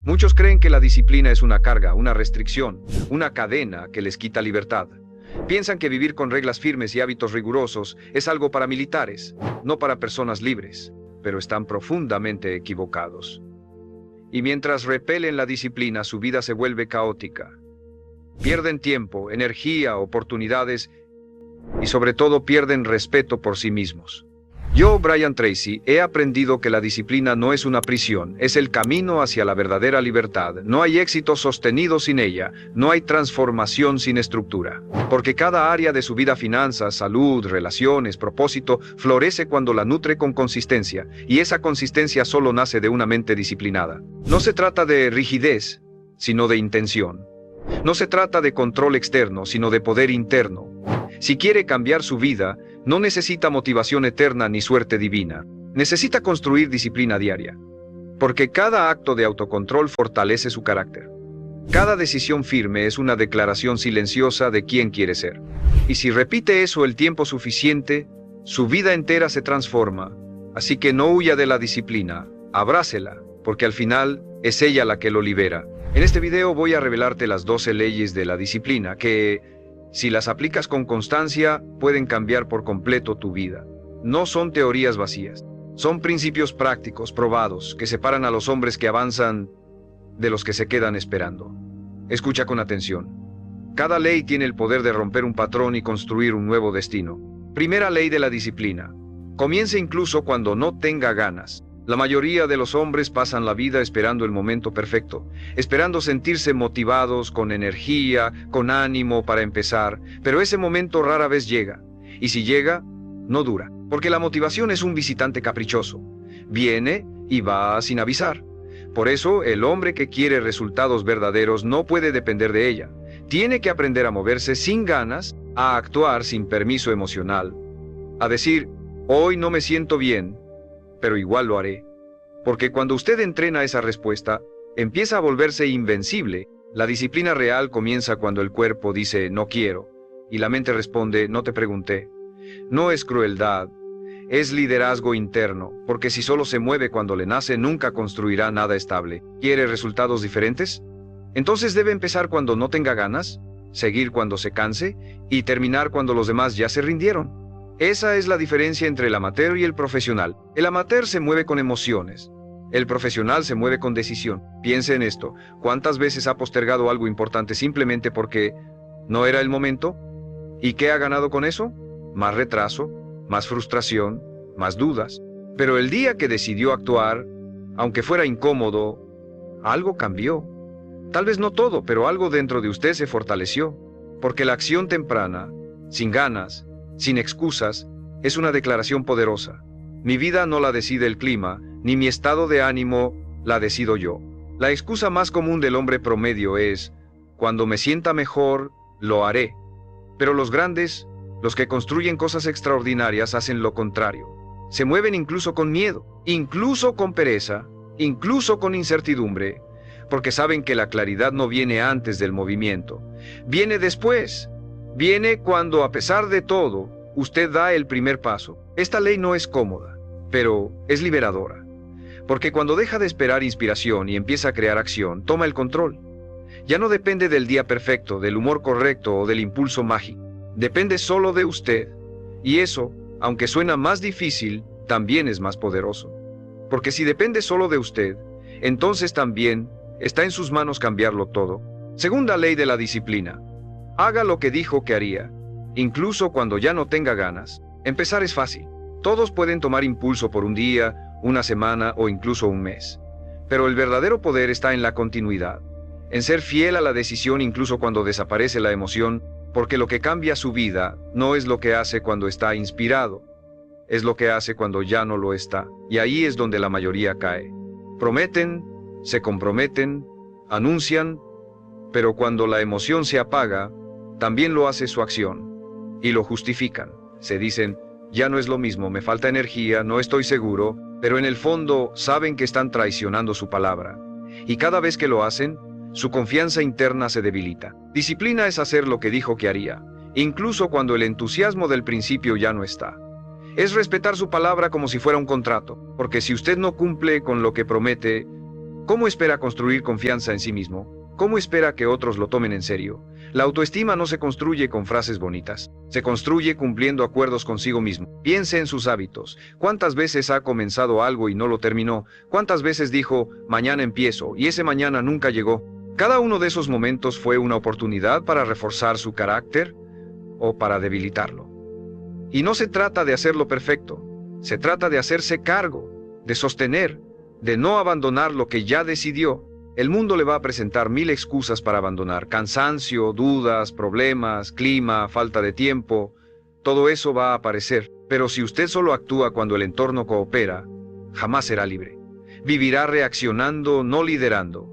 Muchos creen que la disciplina es una carga, una restricción, una cadena que les quita libertad. Piensan que vivir con reglas firmes y hábitos rigurosos es algo para militares, no para personas libres, pero están profundamente equivocados. Y mientras repelen la disciplina, su vida se vuelve caótica. Pierden tiempo, energía, oportunidades y sobre todo pierden respeto por sí mismos. Yo, Brian Tracy, he aprendido que la disciplina no es una prisión, es el camino hacia la verdadera libertad. No hay éxito sostenido sin ella, no hay transformación sin estructura. Porque cada área de su vida, finanzas, salud, relaciones, propósito, florece cuando la nutre con consistencia, y esa consistencia solo nace de una mente disciplinada. No se trata de rigidez, sino de intención. No se trata de control externo, sino de poder interno. Si quiere cambiar su vida, no necesita motivación eterna ni suerte divina. Necesita construir disciplina diaria. Porque cada acto de autocontrol fortalece su carácter. Cada decisión firme es una declaración silenciosa de quién quiere ser. Y si repite eso el tiempo suficiente, su vida entera se transforma. Así que no huya de la disciplina, abrácela, porque al final es ella la que lo libera. En este video voy a revelarte las 12 leyes de la disciplina que, si las aplicas con constancia, pueden cambiar por completo tu vida. No son teorías vacías. Son principios prácticos, probados, que separan a los hombres que avanzan de los que se quedan esperando. Escucha con atención. Cada ley tiene el poder de romper un patrón y construir un nuevo destino. Primera ley de la disciplina. Comience incluso cuando no tenga ganas. La mayoría de los hombres pasan la vida esperando el momento perfecto, esperando sentirse motivados, con energía, con ánimo para empezar, pero ese momento rara vez llega. Y si llega, no dura, porque la motivación es un visitante caprichoso. Viene y va sin avisar. Por eso, el hombre que quiere resultados verdaderos no puede depender de ella. Tiene que aprender a moverse sin ganas, a actuar sin permiso emocional, a decir, hoy no me siento bien, pero igual lo haré. Porque cuando usted entrena esa respuesta, empieza a volverse invencible. La disciplina real comienza cuando el cuerpo dice no quiero, y la mente responde no te pregunté. No es crueldad, es liderazgo interno, porque si solo se mueve cuando le nace, nunca construirá nada estable. ¿Quiere resultados diferentes? Entonces debe empezar cuando no tenga ganas, seguir cuando se canse, y terminar cuando los demás ya se rindieron. Esa es la diferencia entre el amateur y el profesional. El amateur se mueve con emociones. El profesional se mueve con decisión. Piense en esto. ¿Cuántas veces ha postergado algo importante simplemente porque no era el momento? ¿Y qué ha ganado con eso? Más retraso, más frustración, más dudas. Pero el día que decidió actuar, aunque fuera incómodo, algo cambió. Tal vez no todo, pero algo dentro de usted se fortaleció. Porque la acción temprana, sin ganas, sin excusas, es una declaración poderosa. Mi vida no la decide el clima, ni mi estado de ánimo la decido yo. La excusa más común del hombre promedio es, cuando me sienta mejor, lo haré. Pero los grandes, los que construyen cosas extraordinarias, hacen lo contrario. Se mueven incluso con miedo, incluso con pereza, incluso con incertidumbre, porque saben que la claridad no viene antes del movimiento, viene después. Viene cuando, a pesar de todo, usted da el primer paso. Esta ley no es cómoda, pero es liberadora. Porque cuando deja de esperar inspiración y empieza a crear acción, toma el control. Ya no depende del día perfecto, del humor correcto o del impulso mágico. Depende solo de usted. Y eso, aunque suena más difícil, también es más poderoso. Porque si depende solo de usted, entonces también está en sus manos cambiarlo todo. Segunda ley de la disciplina. Haga lo que dijo que haría, incluso cuando ya no tenga ganas. Empezar es fácil. Todos pueden tomar impulso por un día, una semana o incluso un mes. Pero el verdadero poder está en la continuidad, en ser fiel a la decisión incluso cuando desaparece la emoción, porque lo que cambia su vida no es lo que hace cuando está inspirado, es lo que hace cuando ya no lo está. Y ahí es donde la mayoría cae. Prometen, se comprometen, anuncian, pero cuando la emoción se apaga, también lo hace su acción, y lo justifican. Se dicen, ya no es lo mismo, me falta energía, no estoy seguro, pero en el fondo saben que están traicionando su palabra. Y cada vez que lo hacen, su confianza interna se debilita. Disciplina es hacer lo que dijo que haría, incluso cuando el entusiasmo del principio ya no está. Es respetar su palabra como si fuera un contrato, porque si usted no cumple con lo que promete, ¿Cómo espera construir confianza en sí mismo? ¿Cómo espera que otros lo tomen en serio? La autoestima no se construye con frases bonitas, se construye cumpliendo acuerdos consigo mismo. Piense en sus hábitos. ¿Cuántas veces ha comenzado algo y no lo terminó? ¿Cuántas veces dijo, mañana empiezo, y ese mañana nunca llegó? Cada uno de esos momentos fue una oportunidad para reforzar su carácter o para debilitarlo. Y no se trata de hacerlo perfecto, se trata de hacerse cargo, de sostener, de no abandonar lo que ya decidió. El mundo le va a presentar 1000 excusas para abandonar: cansancio, dudas, problemas, clima, falta de tiempo. Todo eso va a aparecer, pero si usted solo actúa cuando el entorno coopera, jamás será libre. Vivirá reaccionando, no liderando.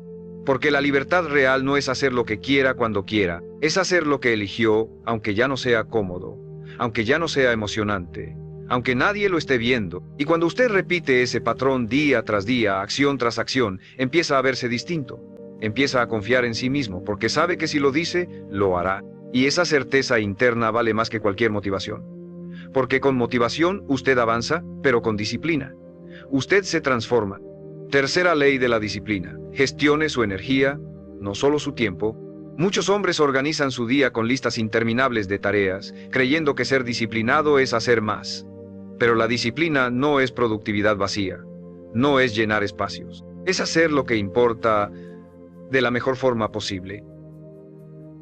Porque la libertad real no es hacer lo que quiera cuando quiera, es hacer lo que eligió, aunque ya no sea cómodo, aunque ya no sea emocionante, aunque nadie lo esté viendo. Y cuando usted repite ese patrón día tras día, acción tras acción, empieza a verse distinto. Empieza a confiar en sí mismo, porque sabe que si lo dice, lo hará. Y esa certeza interna vale más que cualquier motivación. Porque con motivación usted avanza, pero con disciplina usted se transforma. Tercera ley de la disciplina: gestione su energía, no solo su tiempo. Muchos hombres organizan su día con listas interminables de tareas, creyendo que ser disciplinado es hacer más. Pero la disciplina no es productividad vacía, no es llenar espacios, es hacer lo que importa de la mejor forma posible.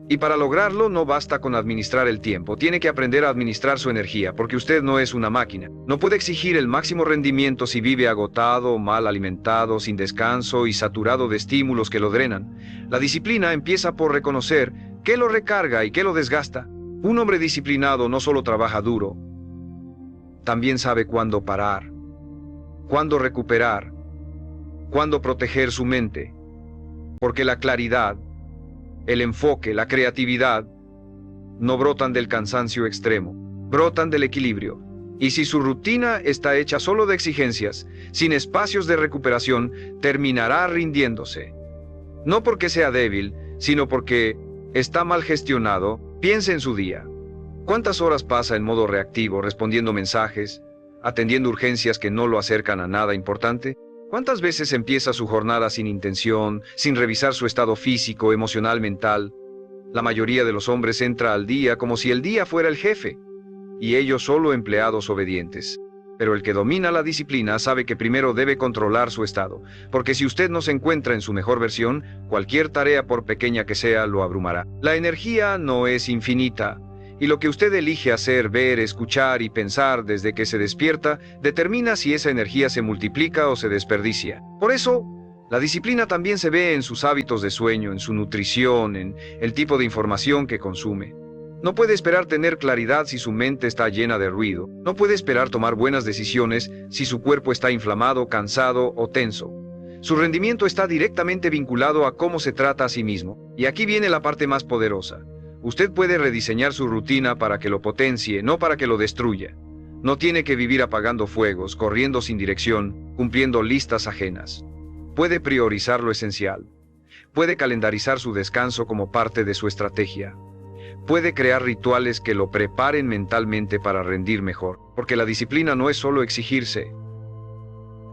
Y para lograrlo no basta con administrar el tiempo, tiene que aprender a administrar su energía, porque usted no es una máquina. No puede exigir el máximo rendimiento si vive agotado, mal alimentado, sin descanso y saturado de estímulos que lo drenan. La disciplina empieza por reconocer qué lo recarga y qué lo desgasta. Un hombre disciplinado no solo trabaja duro, también sabe cuándo parar, cuándo recuperar, cuándo proteger su mente, porque la claridad, el enfoque, la creatividad, no brotan del cansancio extremo, brotan del equilibrio. Y si su rutina está hecha solo de exigencias, sin espacios de recuperación, terminará rindiéndose. No porque sea débil, sino porque está mal gestionado. Piense en su día. ¿Cuántas horas pasa en modo reactivo, respondiendo mensajes, atendiendo urgencias que no lo acercan a nada importante? ¿Cuántas veces empieza su jornada sin intención, sin revisar su estado físico, emocional, mental? La mayoría de los hombres entra al día como si el día fuera el jefe, y ellos solo empleados obedientes. Pero el que domina la disciplina sabe que primero debe controlar su estado, porque si usted no se encuentra en su mejor versión, cualquier tarea, por pequeña que sea, lo abrumará. La energía no es infinita, y lo que usted elige hacer, ver, escuchar y pensar desde que se despierta, determina si esa energía se multiplica o se desperdicia. Por eso, la disciplina también se ve en sus hábitos de sueño, en su nutrición, en el tipo de información que consume. No puede esperar tener claridad si su mente está llena de ruido. No puede esperar tomar buenas decisiones si su cuerpo está inflamado, cansado o tenso. Su rendimiento está directamente vinculado a cómo se trata a sí mismo. Y aquí viene la parte más poderosa. Usted puede rediseñar su rutina para que lo potencie, no para que lo destruya. No tiene que vivir apagando fuegos, corriendo sin dirección, cumpliendo listas ajenas. Puede priorizar lo esencial. Puede calendarizar su descanso como parte de su estrategia. Puede crear rituales que lo preparen mentalmente para rendir mejor, porque la disciplina no es solo exigirse,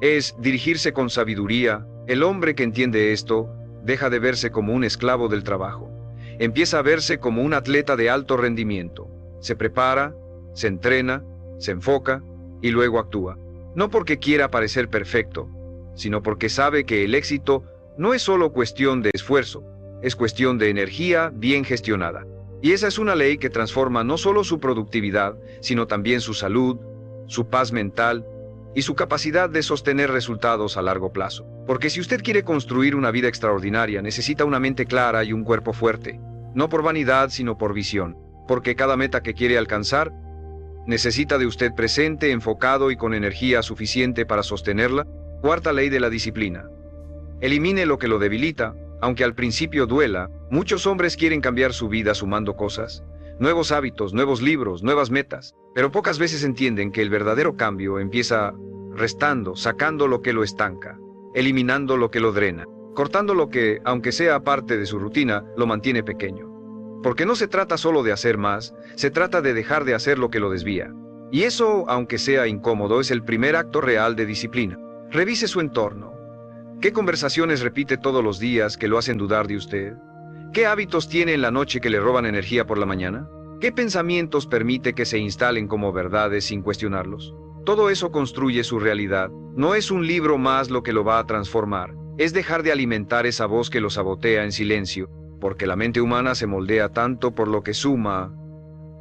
es dirigirse con sabiduría. El hombre que entiende esto deja de verse como un esclavo del trabajo. Empieza a verse como un atleta de alto rendimiento. Se prepara, se entrena, se enfoca y luego actúa. No porque quiera parecer perfecto, sino porque sabe que el éxito no es solo cuestión de esfuerzo, es cuestión de energía bien gestionada. Y esa es una ley que transforma no solo su productividad, sino también su salud, su paz mental y su capacidad de sostener resultados a largo plazo. Porque si usted quiere construir una vida extraordinaria, necesita una mente clara y un cuerpo fuerte. No por vanidad, sino por visión. Porque cada meta que quiere alcanzar, necesita de usted presente, enfocado y con energía suficiente para sostenerla. Cuarta ley de la disciplina: elimine lo que lo debilita. Aunque al principio duela, muchos hombres quieren cambiar su vida sumando cosas, nuevos hábitos, nuevos libros, nuevas metas, pero pocas veces entienden que el verdadero cambio empieza restando, sacando lo que lo estanca, eliminando lo que lo drena, cortando lo que, aunque sea parte de su rutina, lo mantiene pequeño. Porque no se trata solo de hacer más, se trata de dejar de hacer lo que lo desvía. Y eso, aunque sea incómodo, es el primer acto real de disciplina. Revise su entorno. ¿Qué conversaciones repite todos los días que lo hacen dudar de usted? ¿Qué hábitos tiene en la noche que le roban energía por la mañana? ¿Qué pensamientos permite que se instalen como verdades sin cuestionarlos? Todo eso construye su realidad. No es un libro más lo que lo va a transformar. Es dejar de alimentar esa voz que lo sabotea en silencio, porque la mente humana se moldea tanto por lo que suma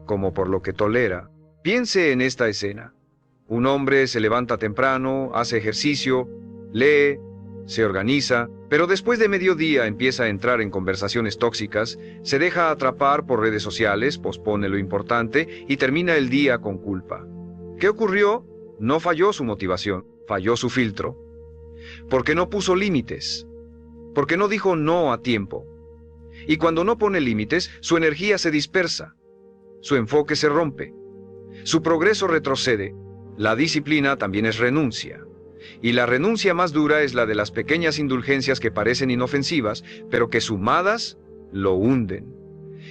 como por lo que tolera. Piense en esta escena. Un hombre se levanta temprano, hace ejercicio, lee, se organiza, pero después de mediodía empieza a entrar en conversaciones tóxicas, se deja atrapar por redes sociales, pospone lo importante y termina el día con culpa. ¿Qué ocurrió? No falló su motivación, falló su filtro. Porque no puso límites, porque no dijo no a tiempo. Y cuando no pone límites, su energía se dispersa, su enfoque se rompe, su progreso retrocede. La disciplina también es renuncia. Y la renuncia más dura es la de las pequeñas indulgencias que parecen inofensivas, pero que sumadas lo hunden.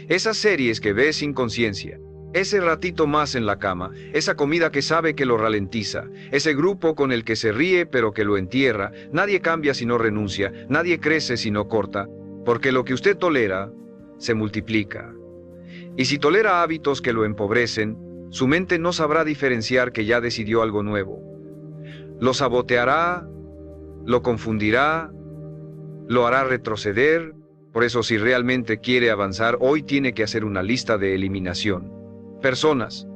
Esas series que ves sin conciencia, ese ratito más en la cama, esa comida que sabe que lo ralentiza, ese grupo con el que se ríe pero que lo entierra. Nadie cambia si no renuncia, nadie crece si no corta, porque lo que usted tolera se multiplica. Y si tolera hábitos que lo empobrecen, su mente no sabrá diferenciar que ya decidió algo nuevo. Lo saboteará, lo confundirá, lo hará retroceder. Por eso, si realmente quiere avanzar, hoy tiene que hacer una lista de eliminación. Personas,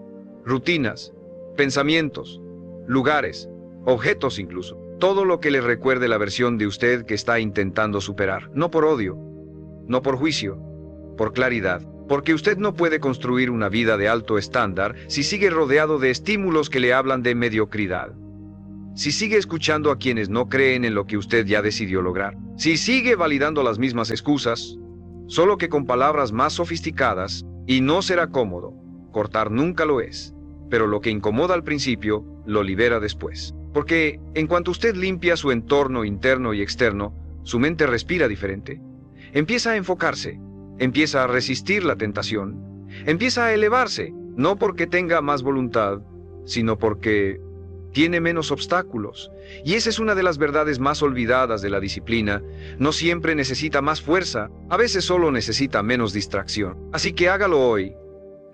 rutinas, pensamientos, lugares, objetos incluso. Todo lo que le recuerde la versión de usted que está intentando superar. No por odio, no por juicio, por claridad. Porque usted no puede construir una vida de alto estándar si sigue rodeado de estímulos que le hablan de mediocridad. Si sigue escuchando a quienes no creen en lo que usted ya decidió lograr. Si sigue validando las mismas excusas, solo que con palabras más sofisticadas, y no será cómodo. Cortar nunca lo es. Pero lo que incomoda al principio, lo libera después. Porque en cuanto usted limpia su entorno interno y externo, su mente respira diferente. Empieza a enfocarse, empieza a resistir la tentación, empieza a elevarse, no porque tenga más voluntad, sino porque tiene menos obstáculos. Y esa es una de las verdades más olvidadas de la disciplina. No siempre necesita más fuerza, a veces solo necesita menos distracción. Así que hágalo hoy.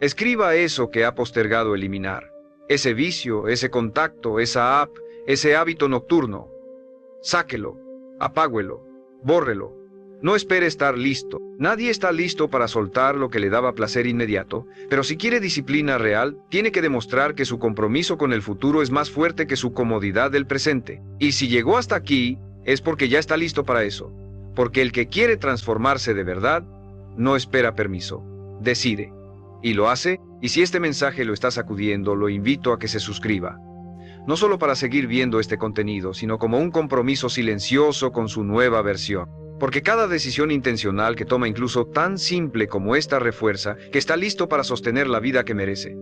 Escriba eso que ha postergado eliminar. Ese vicio, ese contacto, esa app, ese hábito nocturno. Sáquelo, apáguelo, bórrelo. No espere estar listo. Nadie está listo para soltar lo que le daba placer inmediato, pero si quiere disciplina real, tiene que demostrar que su compromiso con el futuro es más fuerte que su comodidad del presente. Y si llegó hasta aquí, es porque ya está listo para eso. Porque el que quiere transformarse de verdad, no espera permiso. Decide. Y lo hace, y si este mensaje lo está sacudiendo, lo invito a que se suscriba. No solo para seguir viendo este contenido, sino como un compromiso silencioso con su nueva versión. Porque cada decisión intencional que toma, incluso tan simple como esta, refuerza que está listo para sostener la vida que merece.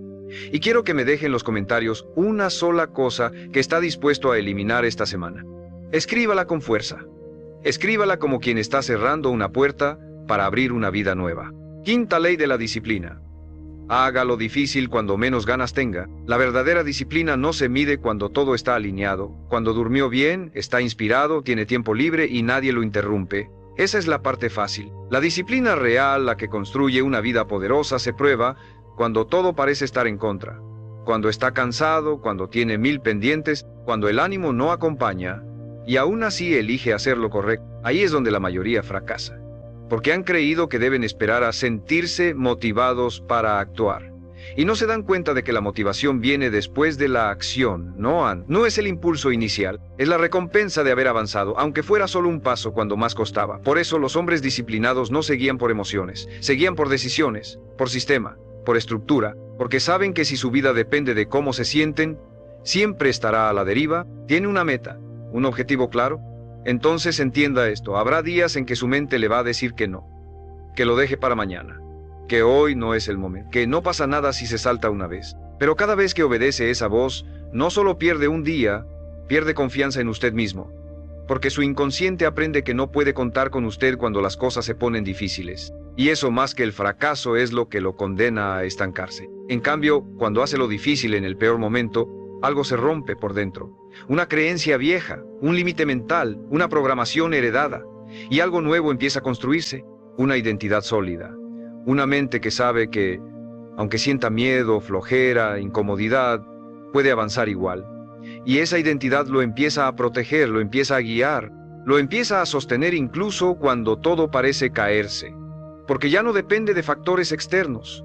Y quiero que me deje en los comentarios una sola cosa que está dispuesto a eliminar esta semana. Escríbala con fuerza. Escríbala como quien está cerrando una puerta para abrir una vida nueva. Quinta ley de la disciplina. Haga lo difícil cuando menos ganas tenga. La verdadera disciplina no se mide cuando todo está alineado, cuando durmió bien, está inspirado, tiene tiempo libre y nadie lo interrumpe. Esa es la parte fácil. La disciplina real, la que construye una vida poderosa, se prueba cuando todo parece estar en contra. Cuando está cansado, cuando tiene 1000 pendientes, cuando el ánimo no acompaña, y aún así elige hacer lo correcto. Ahí es donde la mayoría fracasa. Porque han creído que deben esperar a sentirse motivados para actuar. Y no se dan cuenta de que la motivación viene después de la acción, no es el impulso inicial, es la recompensa de haber avanzado, aunque fuera solo un paso cuando más costaba. Por eso los hombres disciplinados no se guían por emociones, se guían por decisiones, por sistema, por estructura, porque saben que si su vida depende de cómo se sienten, siempre estará a la deriva. Tiene una meta, un objetivo claro. Entonces entienda esto, habrá días en que su mente le va a decir que no, que lo deje para mañana, que hoy no es el momento, que no pasa nada si se salta una vez. Pero cada vez que obedece esa voz, no solo pierde un día, pierde confianza en usted mismo, porque su inconsciente aprende que no puede contar con usted cuando las cosas se ponen difíciles. Y eso, más que el fracaso, es lo que lo condena a estancarse. En cambio, cuando hace lo difícil en el peor momento, algo se rompe por dentro. Una creencia vieja, un límite mental, una programación heredada. Y algo nuevo empieza a construirse, una identidad sólida. Una mente que sabe que, aunque sienta miedo, flojera, incomodidad, puede avanzar igual. Y esa identidad lo empieza a proteger, lo empieza a guiar, lo empieza a sostener incluso cuando todo parece caerse. Porque ya no depende de factores externos.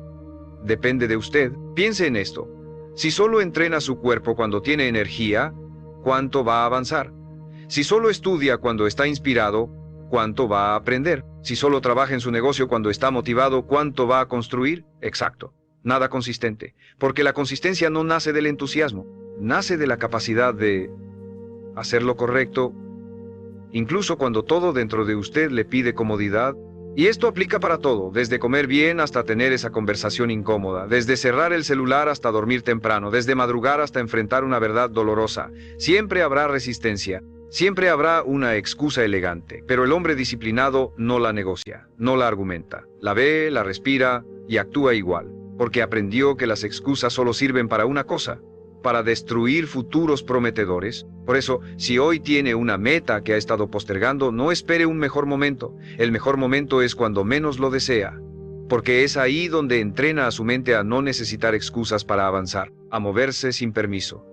Depende de usted. Piense en esto. Si solo entrena su cuerpo cuando tiene energía, ¿cuánto va a avanzar? Si solo estudia cuando está inspirado, ¿cuánto va a aprender? Si solo trabaja en su negocio cuando está motivado, ¿cuánto va a construir? Exacto. Nada consistente. Porque la consistencia no nace del entusiasmo. Nace de la capacidad de hacer lo correcto, incluso cuando todo dentro de usted le pide comodidad. Y esto aplica para todo, desde comer bien hasta tener esa conversación incómoda, desde cerrar el celular hasta dormir temprano, desde madrugar hasta enfrentar una verdad dolorosa. Siempre habrá resistencia, siempre habrá una excusa elegante, pero el hombre disciplinado no la negocia, no la argumenta, la ve, la respira y actúa igual, porque aprendió que las excusas solo sirven para una cosa: para destruir futuros prometedores. Por eso, si hoy tiene una meta que ha estado postergando, no espere un mejor momento. El mejor momento es cuando menos lo desea, porque es ahí donde entrena a su mente a no necesitar excusas para avanzar, a moverse sin permiso,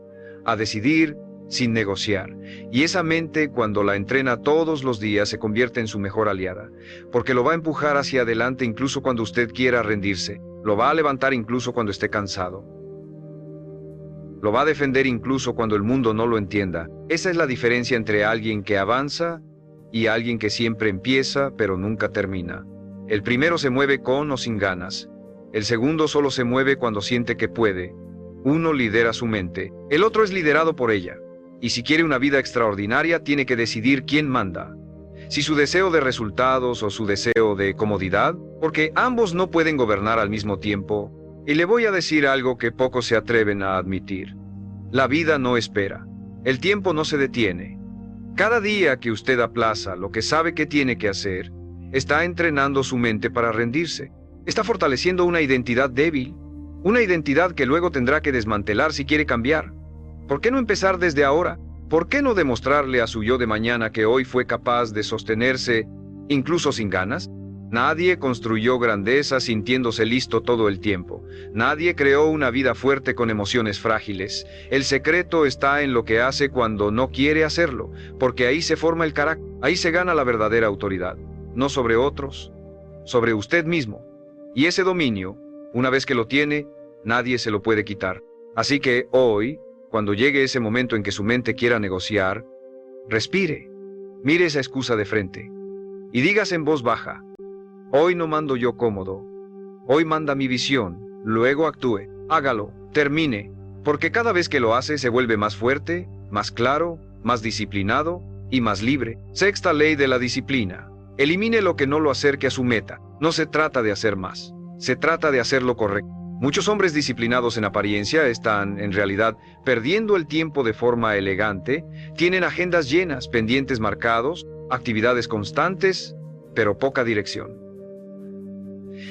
a decidir sin negociar. Y esa mente, cuando la entrena todos los días, se convierte en su mejor aliada, porque lo va a empujar hacia adelante incluso cuando usted quiera rendirse, lo va a levantar incluso cuando esté cansado. Lo va a defender incluso cuando el mundo no lo entienda. Esa es la diferencia entre alguien que avanza y alguien que siempre empieza pero nunca termina. El primero se mueve con o sin ganas. El segundo solo se mueve cuando siente que puede. Uno lidera su mente, el otro es liderado por ella. Y si quiere una vida extraordinaria, tiene que decidir quién manda. Si su deseo de resultados o su deseo de comodidad, porque ambos no pueden gobernar al mismo tiempo. Y le voy a decir algo que pocos se atreven a admitir. La vida no espera. El tiempo no se detiene. Cada día que usted aplaza lo que sabe que tiene que hacer, está entrenando su mente para rendirse. Está fortaleciendo una identidad débil, una identidad que luego tendrá que desmantelar si quiere cambiar. ¿Por qué no empezar desde ahora? ¿Por qué no demostrarle a su yo de mañana que hoy fue capaz de sostenerse, incluso sin ganas? Nadie construyó grandeza sintiéndose listo todo el tiempo. Nadie creó una vida fuerte con emociones frágiles. El secreto está en lo que hace cuando no quiere hacerlo, porque ahí se forma el carácter, ahí se gana la verdadera autoridad. No sobre otros, sobre usted mismo. Y ese dominio, una vez que lo tiene, nadie se lo puede quitar. Así que hoy, cuando llegue ese momento en que su mente quiera negociar, respire, mire esa excusa de frente y dígase en voz baja: hoy no mando yo cómodo, hoy manda mi visión, luego actúe, hágalo, termine, porque cada vez que lo hace se vuelve más fuerte, más claro, más disciplinado y más libre. Sexta ley de la disciplina: elimine lo que no lo acerque a su meta. No se trata de hacer más, se trata de hacer lo correcto. Muchos hombres disciplinados en apariencia están, en realidad, perdiendo el tiempo de forma elegante, tienen agendas llenas, pendientes marcados, actividades constantes, pero poca dirección.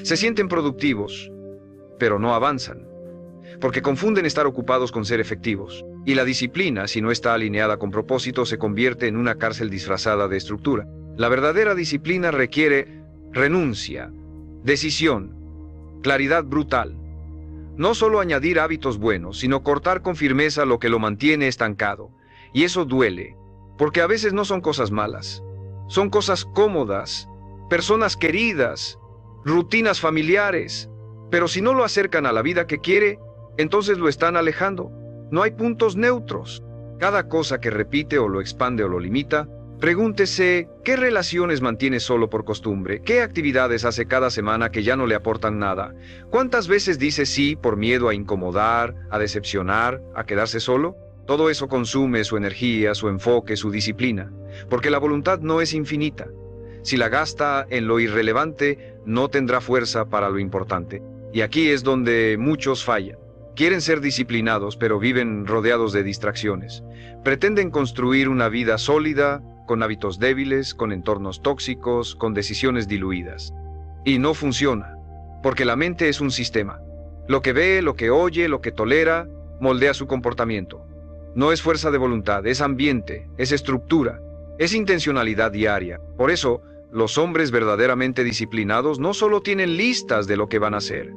Se sienten productivos, pero no avanzan, porque confunden estar ocupados con ser efectivos. Y la disciplina, si no está alineada con propósito, se convierte en una cárcel disfrazada de estructura. La verdadera disciplina requiere renuncia, decisión, claridad brutal. No solo añadir hábitos buenos, sino cortar con firmeza lo que lo mantiene estancado. Y eso duele, porque a veces no son cosas malas, son cosas cómodas, personas queridas, rutinas familiares, pero si no lo acercan a la vida que quiere, entonces lo están alejando. No hay puntos neutros. Cada cosa que repite o lo expande o lo limita, pregúntese qué relaciones mantiene solo por costumbre, qué actividades hace cada semana que ya no le aportan nada, cuántas veces dice sí por miedo a incomodar, a decepcionar, a quedarse solo. Todo eso consume su energía, su enfoque, su disciplina, porque la voluntad no es infinita. Si la gasta en lo irrelevante, no tendrá fuerza para lo importante. Y aquí es donde muchos fallan. Quieren ser disciplinados, pero viven rodeados de distracciones. Pretenden construir una vida sólida, con hábitos débiles, con entornos tóxicos, con decisiones diluidas. Y no funciona, porque la mente es un sistema. Lo que ve, lo que oye, lo que tolera, moldea su comportamiento. No es fuerza de voluntad, es ambiente, es estructura, es intencionalidad diaria. Por eso, los hombres verdaderamente disciplinados no solo tienen listas de lo que van a hacer,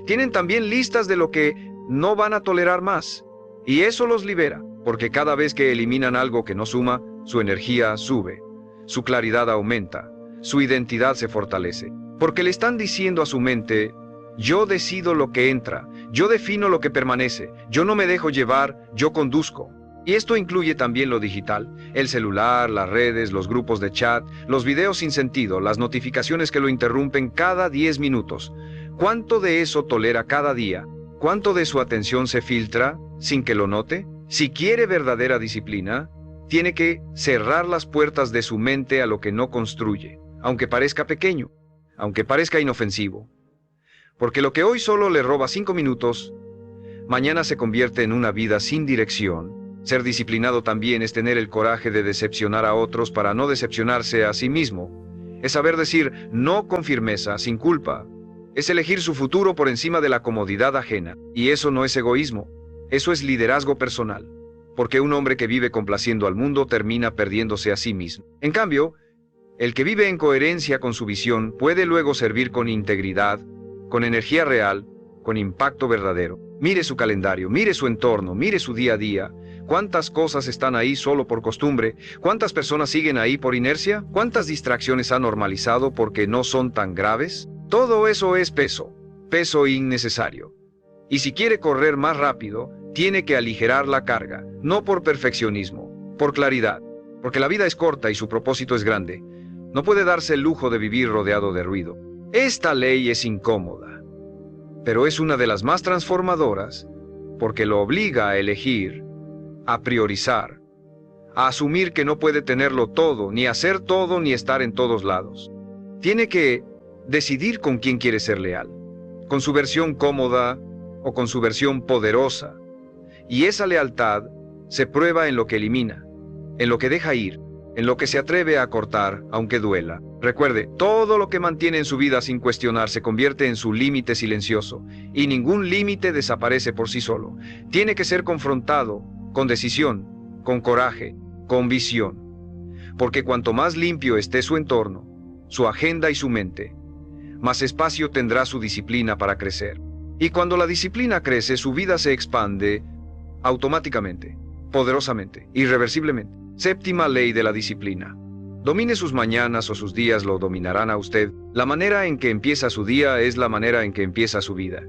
tienen también listas de lo que no van a tolerar más. Y eso los libera, porque cada vez que eliminan algo que no suma, su energía sube, su claridad aumenta, su identidad se fortalece. Porque le están diciendo a su mente: yo decido lo que entra, yo defino lo que permanece, yo no me dejo llevar, yo conduzco. Y esto incluye también lo digital, el celular, las redes, los grupos de chat, los videos sin sentido, las notificaciones que lo interrumpen cada 10 minutos. ¿Cuánto de eso tolera cada día? ¿Cuánto de su atención se filtra sin que lo note? Si quiere verdadera disciplina, tiene que cerrar las puertas de su mente a lo que no construye, aunque parezca pequeño, aunque parezca inofensivo. Porque lo que hoy solo le roba 5 minutos, mañana se convierte en una vida sin dirección. Ser disciplinado también es tener el coraje de decepcionar a otros para no decepcionarse a sí mismo. Es saber decir no con firmeza, sin culpa. Es elegir su futuro por encima de la comodidad ajena. Y eso no es egoísmo, eso es liderazgo personal. Porque un hombre que vive complaciendo al mundo termina perdiéndose a sí mismo. En cambio, el que vive en coherencia con su visión puede luego servir con integridad, con energía real, con impacto verdadero. Mire su calendario, mire su entorno, mire su día a día. ¿Cuántas cosas están ahí solo por costumbre? ¿Cuántas personas siguen ahí por inercia? ¿Cuántas distracciones ha normalizado porque no son tan graves? Todo eso es peso innecesario. Y si quiere correr más rápido, tiene que aligerar la carga, no por perfeccionismo, por claridad, porque la vida es corta y su propósito es grande. No puede darse el lujo de vivir rodeado de ruido. Esta ley es incómoda, pero es una de las más transformadoras, porque lo obliga a elegir, a priorizar, a asumir que no puede tenerlo todo, ni hacer todo, ni estar en todos lados. Tiene que decidir con quién quiere ser leal, con su versión cómoda o con su versión poderosa. Y esa lealtad se prueba en lo que elimina, en lo que deja ir, en lo que se atreve a cortar, aunque duela. Recuerde, todo lo que mantiene en su vida sin cuestionar se convierte en su límite silencioso, y ningún límite desaparece por sí solo. Tiene que ser confrontado, con decisión, con coraje, con visión. Porque cuanto más limpio esté su entorno, su agenda y su mente, más espacio tendrá su disciplina para crecer. Y cuando la disciplina crece, su vida se expande automáticamente, poderosamente, irreversiblemente. Séptima ley de la disciplina. Domine sus mañanas o sus días lo dominarán a usted. La manera en que empieza su día es la manera en que empieza su vida.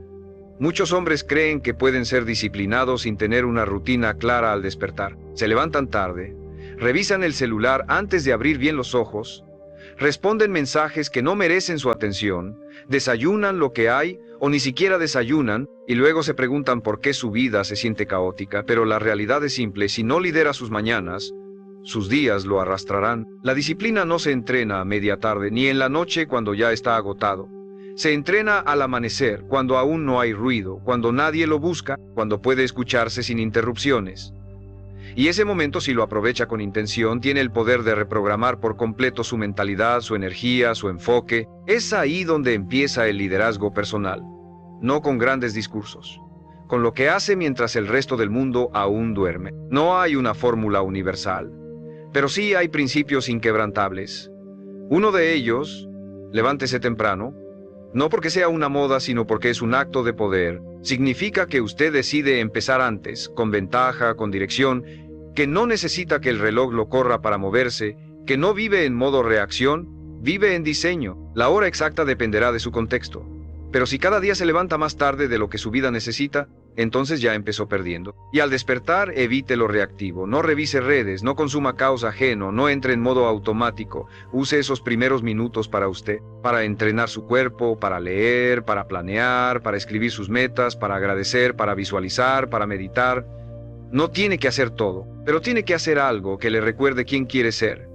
Muchos hombres creen que pueden ser disciplinados sin tener una rutina clara al despertar. Se levantan tarde, revisan el celular antes de abrir bien los ojos, responden mensajes que no merecen su atención, desayunan lo que hay o ni siquiera desayunan y luego se preguntan por qué su vida se siente caótica. Pero la realidad es simple: si no lidera sus mañanas, sus días lo arrastrarán. La disciplina no se entrena a media tarde ni en la noche cuando ya está agotado. Se entrena al amanecer, cuando aún no hay ruido, cuando nadie lo busca, cuando puede escucharse sin interrupciones. Y ese momento, si lo aprovecha con intención, tiene el poder de reprogramar por completo su mentalidad, su energía, su enfoque. Es ahí donde empieza el liderazgo personal. No con grandes discursos, con lo que hace mientras el resto del mundo aún duerme. No hay una fórmula universal, pero sí hay principios inquebrantables. Uno de ellos: levántese temprano. No porque sea una moda, sino porque es un acto de poder. Significa que usted decide empezar antes, con ventaja, con dirección, que no necesita que el reloj lo corra para moverse, que no vive en modo reacción, vive en diseño. La hora exacta dependerá de su contexto. Pero si cada día se levanta más tarde de lo que su vida necesita, entonces ya empezó perdiendo. Y al despertar, evite lo reactivo, no revise redes, no consuma caos ajeno, no entre en modo automático. Use esos primeros minutos para usted, para entrenar su cuerpo, para leer, para planear, para escribir sus metas, para agradecer, para visualizar, para meditar. No tiene que hacer todo, pero tiene que hacer algo que le recuerde quién quiere ser,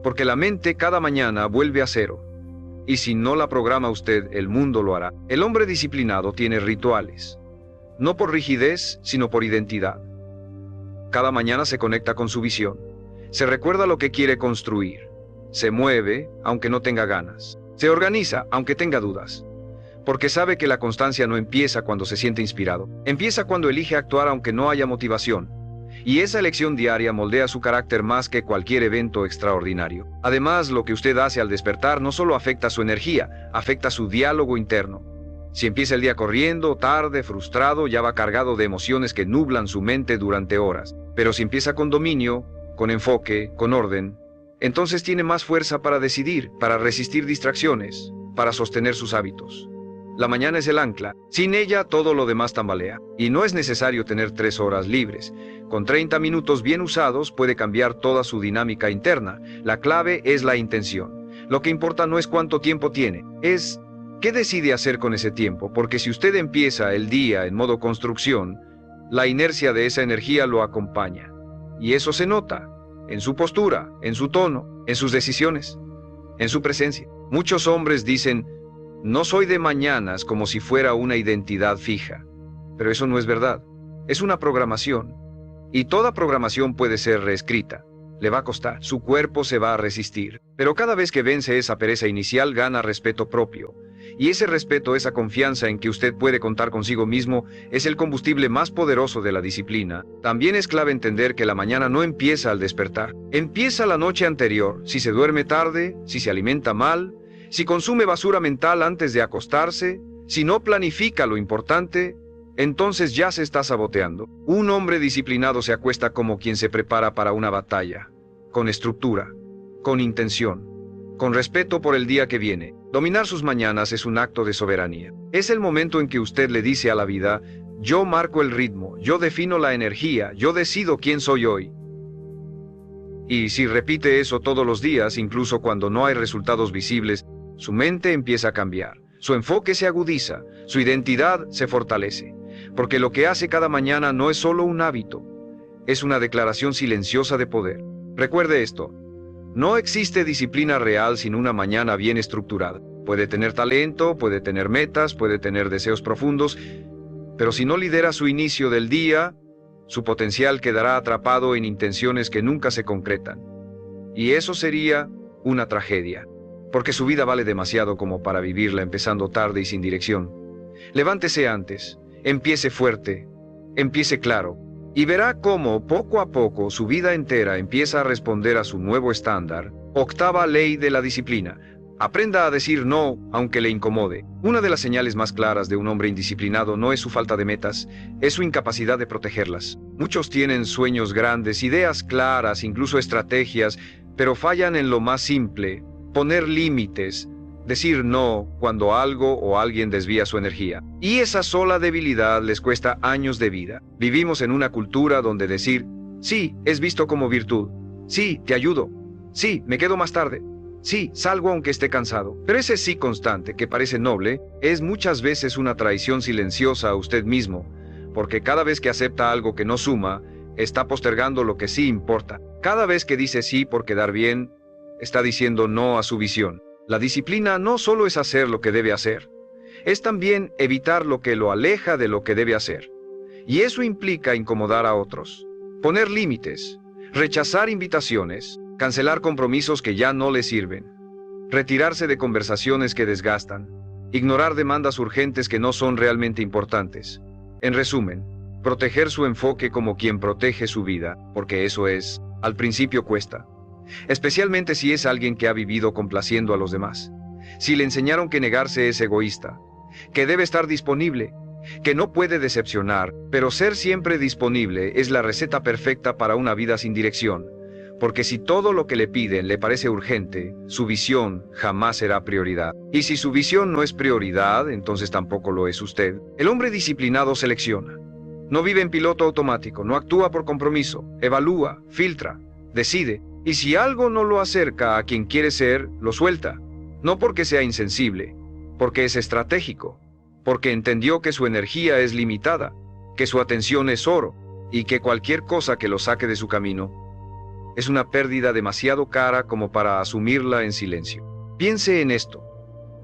porque la mente cada mañana vuelve a cero. Y si no la programa usted, el mundo lo hará. El hombre disciplinado tiene rituales, no por rigidez, sino por identidad. Cada mañana se conecta con su visión, se recuerda lo que quiere construir, se mueve aunque no tenga ganas, se organiza aunque tenga dudas, porque sabe que la constancia no empieza cuando se siente inspirado, empieza cuando elige actuar aunque no haya motivación. Y esa elección diaria moldea su carácter más que cualquier evento extraordinario. Además, lo que usted hace al despertar no solo afecta su energía, afecta su diálogo interno. Si empieza el día corriendo, tarde, frustrado, ya va cargado de emociones que nublan su mente durante horas. Pero si empieza con dominio, con enfoque, con orden, entonces tiene más fuerza para decidir, para resistir distracciones, para sostener sus hábitos. La mañana es el ancla. Sin ella, todo lo demás tambalea. Y no es necesario tener 3 horas libres. Con 30 minutos bien usados puede cambiar toda su dinámica interna. La clave es la intención. Lo que importa no es cuánto tiempo tiene, es qué decide hacer con ese tiempo, porque si usted empieza el día en modo construcción, la inercia de esa energía lo acompaña. Y eso se nota en su postura, en su tono, en sus decisiones, en su presencia. Muchos hombres dicen: no soy de mañanas, como si fuera una identidad fija. Pero eso no es verdad. Es una programación. Y toda programación puede ser reescrita. Le va a costar. Su cuerpo se va a resistir. Pero cada vez que vence esa pereza inicial, gana respeto propio. Y ese respeto, esa confianza en que usted puede contar consigo mismo, es el combustible más poderoso de la disciplina. También es clave entender que la mañana no empieza al despertar. Empieza la noche anterior. Si se duerme tarde, si se alimenta mal, si consume basura mental antes de acostarse, si no planifica lo importante, entonces ya se está saboteando. Un hombre disciplinado se acuesta como quien se prepara para una batalla, con estructura, con intención, con respeto por el día que viene. Dominar sus mañanas es un acto de soberanía. Es el momento en que usted le dice a la vida: yo marco el ritmo, yo defino la energía, yo decido quién soy hoy. Y si repite eso todos los días, incluso cuando no hay resultados visibles, su mente empieza a cambiar, su enfoque se agudiza, su identidad se fortalece, porque lo que hace cada mañana no es solo un hábito, es una declaración silenciosa de poder. Recuerde esto: no existe disciplina real sin una mañana bien estructurada. Puede tener talento, puede tener metas, puede tener deseos profundos, pero si no lidera su inicio del día, su potencial quedará atrapado en intenciones que nunca se concretan. Y eso sería una tragedia, porque su vida vale demasiado como para vivirla empezando tarde y sin dirección. Levántese antes, empiece fuerte, empiece claro, y verá cómo poco a poco su vida entera empieza a responder a su nuevo estándar. Octava ley de la disciplina: aprenda a decir no, aunque le incomode. Una de las señales más claras de un hombre indisciplinado no es su falta de metas, es su incapacidad de protegerlas. Muchos tienen sueños grandes, ideas claras, incluso estrategias, pero fallan en lo más simple: poner límites, decir no cuando algo o alguien desvía su energía. Y esa sola debilidad les cuesta años de vida. Vivimos en una cultura donde decir sí es visto como virtud. Sí, te ayudo. Sí, me quedo más tarde. Sí, salgo aunque esté cansado. Pero ese sí constante, que parece noble, es muchas veces una traición silenciosa a usted mismo, porque cada vez que acepta algo que no suma, está postergando lo que sí importa. Cada vez que dice sí por quedar bien, está diciendo no a su visión. La disciplina no solo es hacer lo que debe hacer, es también evitar lo que lo aleja de lo que debe hacer. Y eso implica incomodar a otros, poner límites, rechazar invitaciones, cancelar compromisos que ya no le sirven, retirarse de conversaciones que desgastan, ignorar demandas urgentes que no son realmente importantes. En resumen, proteger su enfoque como quien protege su vida, porque eso es, al principio cuesta. Especialmente si es alguien que ha vivido complaciendo a los demás. Si le enseñaron que negarse es egoísta, que debe estar disponible, que no puede decepcionar, pero ser siempre disponible es la receta perfecta para una vida sin dirección, porque si todo lo que le piden le parece urgente, su visión jamás será prioridad. Y si su visión no es prioridad, entonces tampoco lo es usted. El hombre disciplinado selecciona. No vive en piloto automático, no actúa por compromiso, evalúa, filtra, decide. Y si algo no lo acerca a quien quiere ser, lo suelta. No porque sea insensible, porque es estratégico, porque entendió que su energía es limitada, que su atención es oro, y que cualquier cosa que lo saque de su camino es una pérdida demasiado cara como para asumirla en silencio. Piense en esto.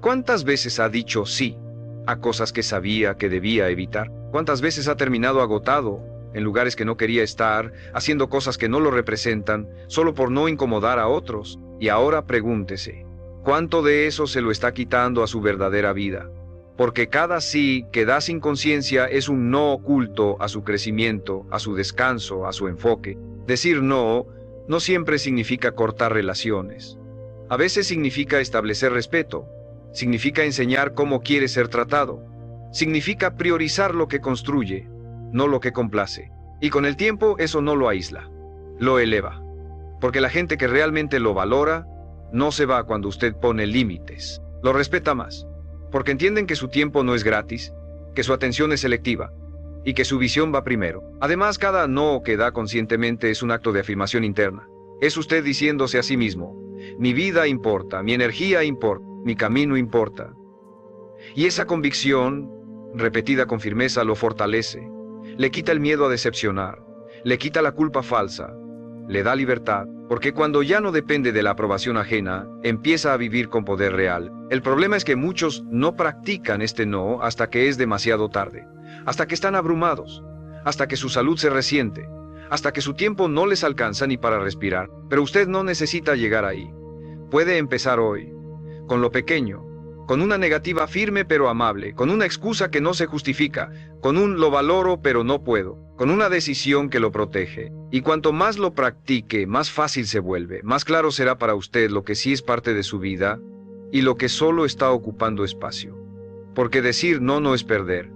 ¿Cuántas veces ha dicho sí a cosas que sabía que debía evitar? ¿Cuántas veces ha terminado agotado en lugares que no quería estar, haciendo cosas que no lo representan, solo por no incomodar a otros? Y ahora pregúntese, ¿cuánto de eso se lo está quitando a su verdadera vida? Porque cada sí que da sin conciencia es un no oculto a su crecimiento, a su descanso, a su enfoque. Decir no no siempre significa cortar relaciones. A veces significa establecer respeto, significa enseñar cómo quiere ser tratado, significa priorizar lo que construye, no lo que complace. Y con el tiempo eso no lo aísla, lo eleva. Porque la gente que realmente lo valora, no se va cuando usted pone límites, lo respeta más. Porque entienden que su tiempo no es gratis, que su atención es selectiva, y que su visión va primero. Además, cada no que da conscientemente es un acto de afirmación interna. Es usted diciéndose a sí mismo, mi vida importa, mi energía importa, mi camino importa. Y esa convicción, repetida con firmeza, lo fortalece, le quita el miedo a decepcionar, le quita la culpa falsa, le da libertad, porque cuando ya no depende de la aprobación ajena, empieza a vivir con poder real. El problema es que muchos no practican este no hasta que es demasiado tarde, hasta que están abrumados, hasta que su salud se resiente, hasta que su tiempo no les alcanza ni para respirar. Pero usted no necesita llegar ahí. Puede empezar hoy, con lo pequeño, con una negativa firme pero amable, con una excusa que no se justifica, con un lo valoro pero no puedo, con una decisión que lo protege. Y cuanto más lo practique, más fácil se vuelve, más claro será para usted lo que sí es parte de su vida y lo que solo está ocupando espacio. Porque decir no no es perder,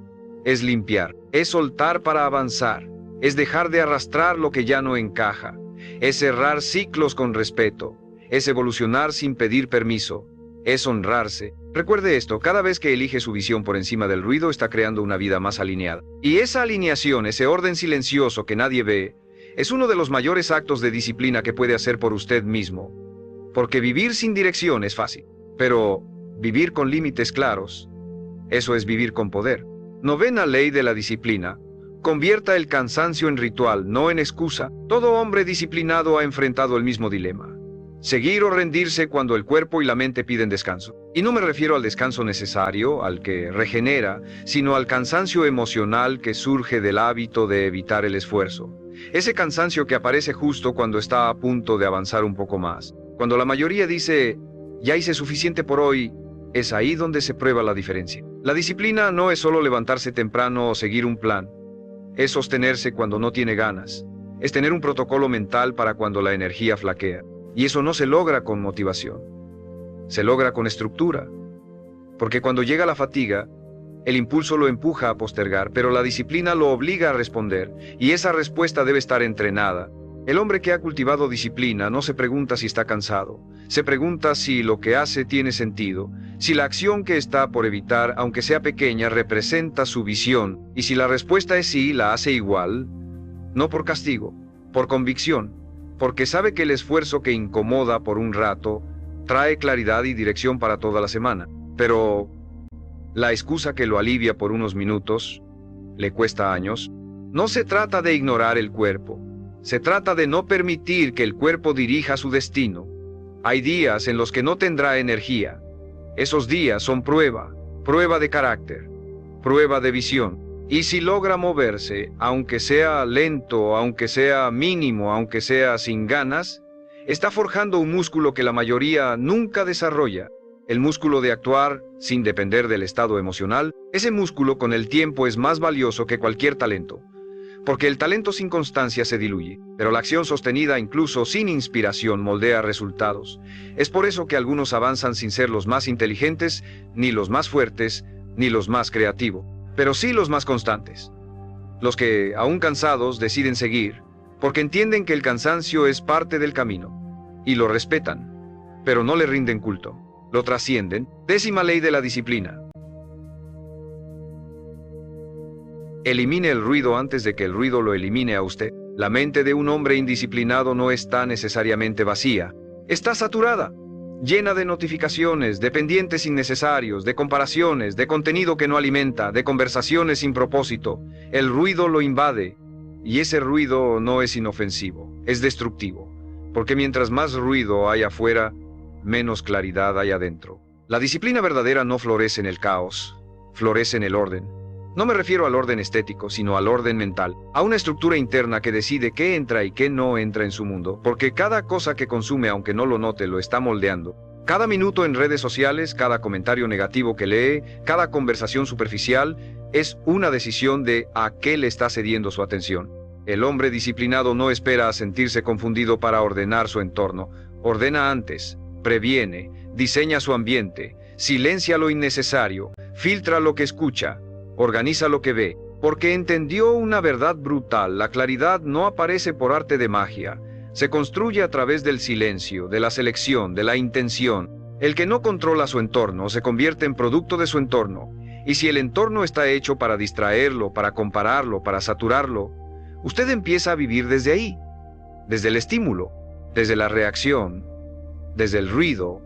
es limpiar, es soltar para avanzar, es dejar de arrastrar lo que ya no encaja, es cerrar ciclos con respeto, es evolucionar sin pedir permiso, es honrarse. Recuerde esto, cada vez que elige su visión por encima del ruido está creando una vida más alineada. Y esa alineación, ese orden silencioso que nadie ve, es uno de los mayores actos de disciplina que puede hacer por usted mismo. Porque vivir sin dirección es fácil, pero vivir con límites claros, eso es vivir con poder. Novena ley de la disciplina. Convierta el cansancio en ritual, no en excusa. Todo hombre disciplinado ha enfrentado el mismo dilema. Seguir o rendirse cuando el cuerpo y la mente piden descanso. Y no me refiero al descanso necesario, al que regenera, sino al cansancio emocional que surge del hábito de evitar el esfuerzo. Ese cansancio que aparece justo cuando está a punto de avanzar un poco más. Cuando la mayoría dice, ya hice suficiente por hoy, es ahí donde se prueba la diferencia. La disciplina no es solo levantarse temprano o seguir un plan. Es sostenerse cuando no tiene ganas. Es tener un protocolo mental para cuando la energía flaquea. Y eso no se logra con motivación. Se logra con estructura. Porque cuando llega la fatiga, el impulso lo empuja a postergar, pero la disciplina lo obliga a responder, y esa respuesta debe estar entrenada. El hombre que ha cultivado disciplina no se pregunta si está cansado, se pregunta si lo que hace tiene sentido, si la acción que está por evitar, aunque sea pequeña, representa su visión, y si la respuesta es sí, la hace igual, no por castigo, por convicción, porque sabe que el esfuerzo que incomoda por un rato trae claridad y dirección para toda la semana, pero la excusa que lo alivia por unos minutos le cuesta años. No se trata de ignorar el cuerpo, se trata de no permitir que el cuerpo dirija su destino. Hay días en los que no tendrá energía. Esos días son prueba de carácter, prueba de visión. Y si logra moverse, aunque sea lento, aunque sea mínimo, aunque sea sin ganas, está forjando un músculo que la mayoría nunca desarrolla. El músculo de actuar sin depender del estado emocional. Ese músculo con el tiempo es más valioso que cualquier talento. Porque el talento sin constancia se diluye, pero la acción sostenida incluso sin inspiración moldea resultados. Es por eso que algunos avanzan sin ser los más inteligentes, ni los más fuertes, ni los más creativos, pero sí los más constantes. Los que, aún cansados, deciden seguir, porque entienden que el cansancio es parte del camino, y lo respetan, pero no le rinden culto, lo trascienden. Décima ley de la disciplina. Elimine el ruido antes de que el ruido lo elimine a usted. La mente de un hombre indisciplinado no está necesariamente vacía. Está saturada, llena de notificaciones, de pendientes innecesarios, de comparaciones, de contenido que no alimenta, de conversaciones sin propósito. El ruido lo invade, y ese ruido no es inofensivo, es destructivo. Porque mientras más ruido hay afuera, menos claridad hay adentro. La disciplina verdadera no florece en el caos, florece en el orden. No me refiero al orden estético, sino al orden mental, a una estructura interna que decide qué entra y qué no entra en su mundo, porque cada cosa que consume, aunque no lo note, lo está moldeando. Cada minuto en redes sociales, cada comentario negativo que lee, cada conversación superficial, es una decisión de a qué le está cediendo su atención. El hombre disciplinado no espera a sentirse confundido para ordenar su entorno. Ordena antes, previene, diseña su ambiente, silencia lo innecesario, filtra lo que escucha, organiza lo que ve, porque entendió una verdad brutal: la claridad no aparece por arte de magia, se construye a través del silencio, de la selección, de la intención. El que no controla su entorno se convierte en producto de su entorno, y si el entorno está hecho para distraerlo, para compararlo, para saturarlo, usted empieza a vivir desde ahí, desde el estímulo, desde la reacción, desde el ruido.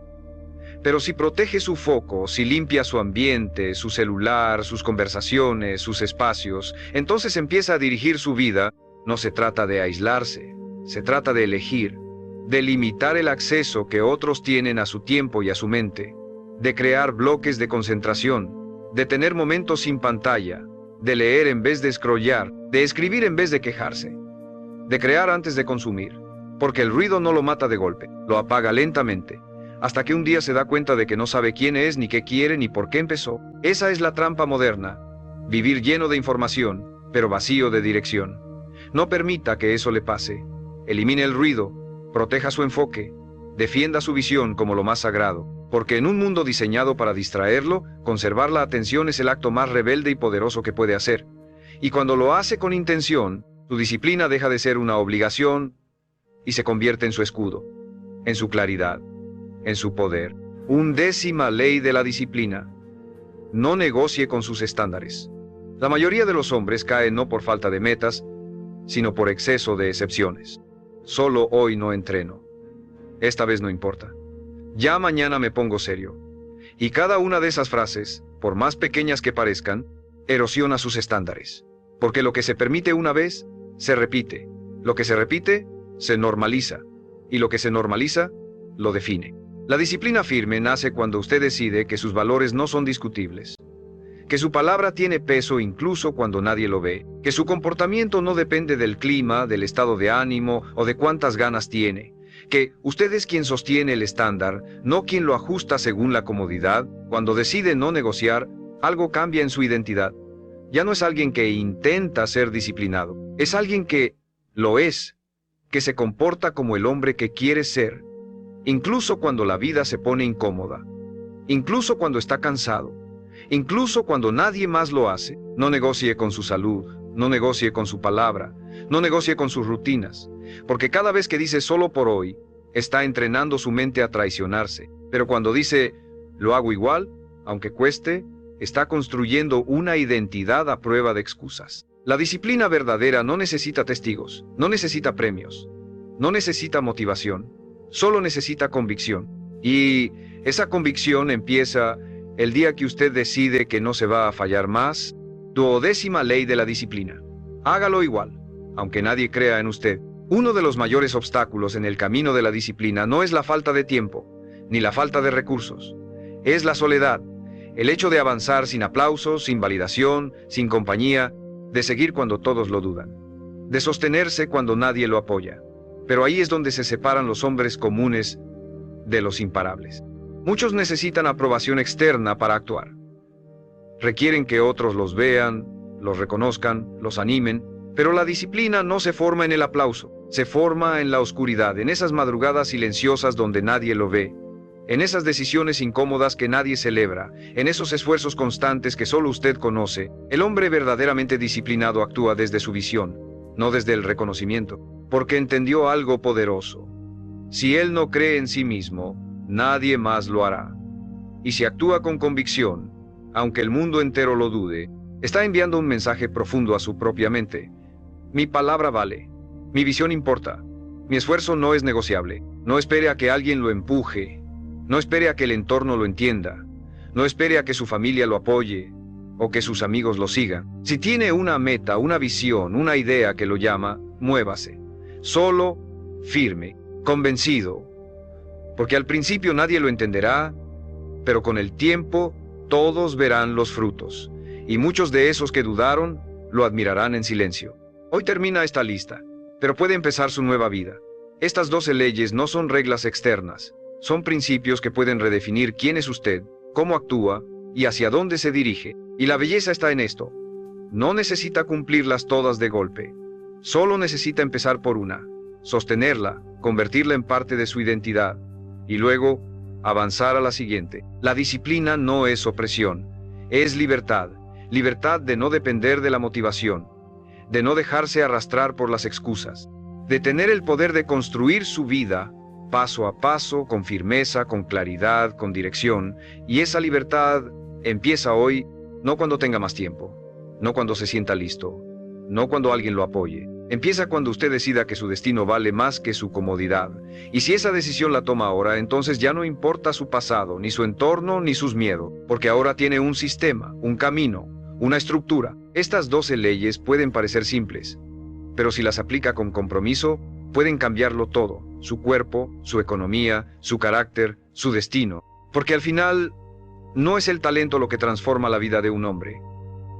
Pero si protege su foco, si limpia su ambiente, su celular, sus conversaciones, sus espacios, entonces empieza a dirigir su vida. No se trata de aislarse, se trata de elegir, de limitar el acceso que otros tienen a su tiempo y a su mente, de crear bloques de concentración, de tener momentos sin pantalla, de leer en vez de scrollear, de escribir en vez de quejarse, de crear antes de consumir, porque el ruido no lo mata de golpe, lo apaga lentamente, hasta que un día se da cuenta de que no sabe quién es, ni qué quiere, ni por qué empezó. Esa es la trampa moderna: vivir lleno de información, pero vacío de dirección. No permita que eso le pase. Elimine el ruido, proteja su enfoque, defienda su visión como lo más sagrado, porque en un mundo diseñado para distraerlo, conservar la atención es el acto más rebelde y poderoso que puede hacer. Y cuando lo hace con intención, su disciplina deja de ser una obligación y se convierte en su escudo, en su claridad, en su poder. 11ª ley de la disciplina: no negocie con sus estándares. La mayoría de los hombres caen no por falta de metas, sino por exceso de excepciones. Solo hoy no entreno. Esta vez no importa. Ya mañana me pongo serio. Y cada una de esas frases, por más pequeñas que parezcan, erosiona sus estándares. Porque lo que se permite una vez, se repite. Lo que se repite, se normaliza. Y lo que se normaliza, lo define. La disciplina firme nace cuando usted decide que sus valores no son discutibles, que su palabra tiene peso incluso cuando nadie lo ve, que su comportamiento no depende del clima, del estado de ánimo o de cuántas ganas tiene, que usted es quien sostiene el estándar, no quien lo ajusta según la comodidad. Cuando decide no negociar, algo cambia en su identidad. Ya no es alguien que intenta ser disciplinado, es alguien que lo es, que se comporta como el hombre que quiere ser, incluso cuando la vida se pone incómoda, incluso cuando está cansado, incluso cuando nadie más lo hace. No negocie con su salud, no negocie con su palabra, no negocie con sus rutinas, porque cada vez que dice solo por hoy, está entrenando su mente a traicionarse. Pero cuando dice lo hago igual, aunque cueste, está construyendo una identidad a prueba de excusas. La disciplina verdadera no necesita testigos, no necesita premios, no necesita motivación, solo necesita convicción. Y esa convicción empieza el día que usted decide que no se va a fallar más. 12ª ley de la disciplina: hágalo igual, aunque nadie crea en usted. Uno de los mayores obstáculos en el camino de la disciplina no es la falta de tiempo, ni la falta de recursos. Es la soledad, el hecho de avanzar sin aplausos, sin validación, sin compañía, de seguir cuando todos lo dudan, de sostenerse cuando nadie lo apoya. Pero ahí es donde se separan los hombres comunes de los imparables. Muchos necesitan aprobación externa para actuar. Requieren que otros los vean, los reconozcan, los animen, pero la disciplina no se forma en el aplauso, se forma en la oscuridad, en esas madrugadas silenciosas donde nadie lo ve, en esas decisiones incómodas que nadie celebra, en esos esfuerzos constantes que solo usted conoce. El hombre verdaderamente disciplinado actúa desde su visión, no desde el reconocimiento, porque entendió algo poderoso: si él no cree en sí mismo, nadie más lo hará. Y si actúa con convicción, aunque el mundo entero lo dude, está enviando un mensaje profundo a su propia mente: mi palabra vale, mi visión importa, mi esfuerzo no es negociable. No espere a que alguien lo empuje, no espere a que el entorno lo entienda, no espere a que su familia lo apoye o que sus amigos lo sigan. Si tiene una meta, una visión, una idea que lo llama, muévase, solo, firme, convencido, porque al principio nadie lo entenderá, pero con el tiempo todos verán los frutos, y muchos de esos que dudaron lo admirarán en silencio. Hoy termina esta lista, pero puede empezar su nueva vida. Estas 12 leyes no son reglas externas, Son principios que pueden redefinir quién es usted, cómo actúa y hacia dónde se dirige. Y la belleza está en esto. No necesita cumplirlas todas de golpe. Solo necesita empezar por una, sostenerla, convertirla en parte de su identidad, y luego avanzar a la siguiente. La disciplina no es opresión, es libertad. Libertad de no depender de la motivación, de no dejarse arrastrar por las excusas, de tener el poder de construir su vida paso a paso, con firmeza, con claridad, con dirección, y esa libertad empieza hoy, no cuando tenga más tiempo, no cuando se sienta listo, no cuando alguien lo apoye. Empieza cuando usted decida que su destino vale más que su comodidad, y si esa decisión la toma ahora, entonces ya no importa su pasado, ni su entorno, ni sus miedos, porque ahora tiene un sistema, un camino, una estructura. Estas 12 leyes pueden parecer simples, pero si las aplica con compromiso, pueden cambiarlo todo, su cuerpo, su economía, su carácter, su destino. Porque al final, no es el talento lo que transforma la vida de un hombre.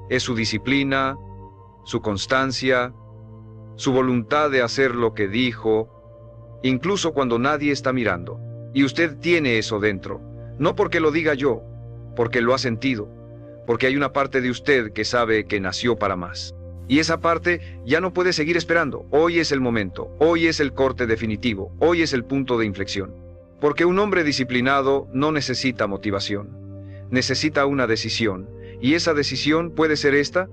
Es su disciplina, su constancia, su voluntad de hacer lo que dijo, incluso cuando nadie está mirando. Y usted tiene eso dentro, no porque lo diga yo, porque lo ha sentido, porque hay una parte de usted que sabe que nació para más. Y esa parte ya no puede seguir esperando. Hoy es el momento, hoy es el corte definitivo, hoy es el punto de inflexión. Porque un hombre disciplinado no necesita motivación, necesita una decisión, y esa decisión puede ser esta: